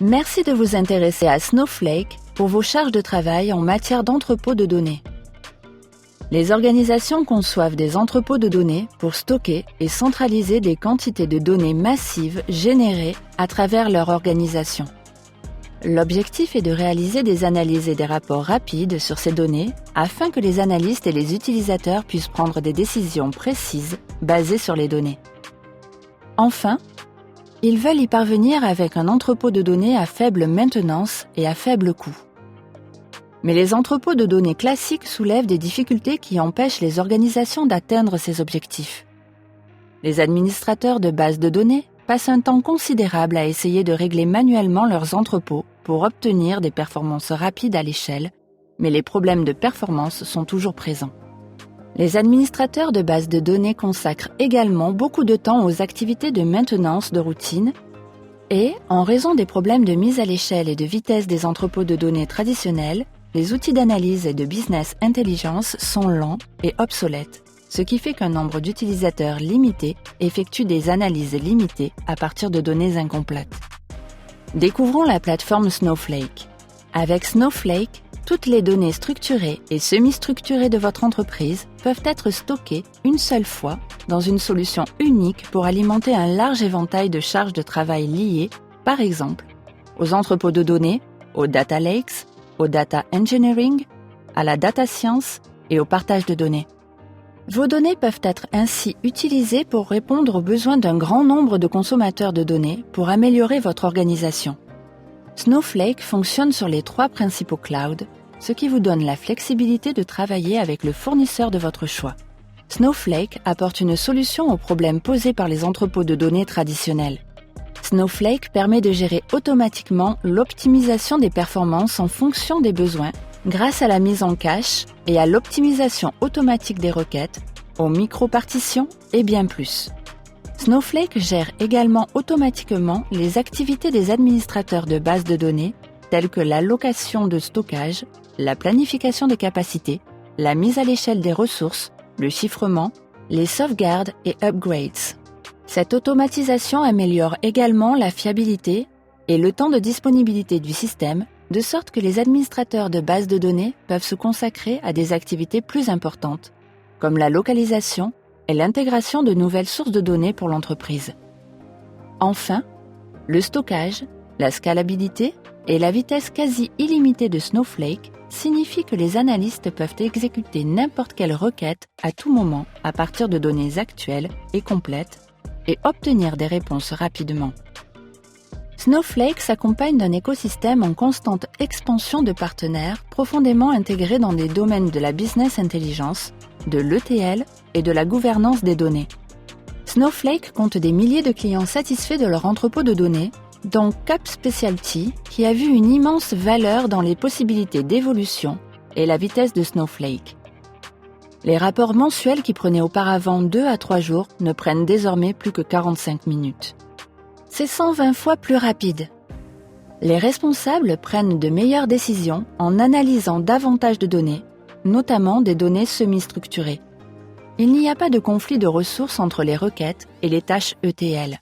Merci de vous intéresser à Snowflake pour vos charges de travail en matière d'entrepôt de données. Les organisations conçoivent des entrepôts de données pour stocker et centraliser des quantités de données massives générées à travers leur organisation. L'objectif est de réaliser des analyses et des rapports rapides sur ces données afin que les analystes et les utilisateurs puissent prendre des décisions précises basées sur les données. Enfin, ils veulent y parvenir avec un entrepôt de données à faible maintenance et à faible coût. Mais les entrepôts de données classiques soulèvent des difficultés qui empêchent les organisations d'atteindre ces objectifs. Les administrateurs de bases de données passent un temps considérable à essayer de régler manuellement leurs entrepôts pour obtenir des performances rapides à l'échelle, mais les problèmes de performance sont toujours présents. Les administrateurs de bases de données consacrent également beaucoup de temps aux activités de maintenance de routine et, en raison des problèmes de mise à l'échelle et de vitesse des entrepôts de données traditionnels, les outils d'analyse et de business intelligence sont lents et obsolètes, ce qui fait qu'un nombre d'utilisateurs limité effectue des analyses limitées à partir de données incomplètes. Découvrons la plateforme Snowflake. Avec Snowflake, toutes les données structurées et semi-structurées de votre entreprise peuvent être stockées une seule fois dans une solution unique pour alimenter un large éventail de charges de travail liées, par exemple, aux entrepôts de données, aux data lakes, au data engineering, à la data science et au partage de données. Vos données peuvent être ainsi utilisées pour répondre aux besoins d'un grand nombre de consommateurs de données pour améliorer votre organisation. Snowflake fonctionne sur les 3 principaux clouds, ce qui vous donne la flexibilité de travailler avec le fournisseur de votre choix. Snowflake apporte une solution aux problèmes posés par les entrepôts de données traditionnels. Snowflake permet de gérer automatiquement l'optimisation des performances en fonction des besoins grâce à la mise en cache et à l'optimisation automatique des requêtes, aux micro-partitions et bien plus. Snowflake gère également automatiquement les activités des administrateurs de bases de données telles que l'allocation de stockage, la planification des capacités, la mise à l'échelle des ressources, le chiffrement, les sauvegardes et upgrades. Cette automatisation améliore également la fiabilité et le temps de disponibilité du système, de sorte que les administrateurs de bases de données peuvent se consacrer à des activités plus importantes, comme la localisation et l'intégration de nouvelles sources de données pour l'entreprise. Enfin, le stockage, la scalabilité et la vitesse quasi illimitée de Snowflake signifient que les analystes peuvent exécuter n'importe quelle requête à tout moment à partir de données actuelles et complètes et obtenir des réponses rapidement. Snowflake s'accompagne d'un écosystème en constante expansion de partenaires profondément intégrés dans des domaines de la business intelligence, de l'ETL et de la gouvernance des données. Snowflake compte des milliers de clients satisfaits de leur entrepôt de données, dont Cap Specialty, qui a vu une immense valeur dans les possibilités d'évolution et la vitesse de Snowflake. Les rapports mensuels qui prenaient auparavant 2 à 3 jours ne prennent désormais plus que 45 minutes. C'est 120 fois plus rapide. Les responsables prennent de meilleures décisions en analysant davantage de données, notamment des données semi-structurées. Il n'y a pas de conflit de ressources entre les requêtes et les tâches ETL.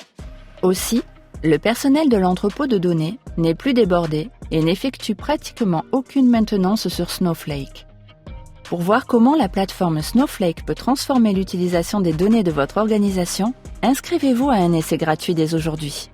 Aussi, le personnel de l'entrepôt de données n'est plus débordé et n'effectue pratiquement aucune maintenance sur Snowflake. Pour voir comment la plateforme Snowflake peut transformer l'utilisation des données de votre organisation, inscrivez-vous à un essai gratuit dès aujourd'hui.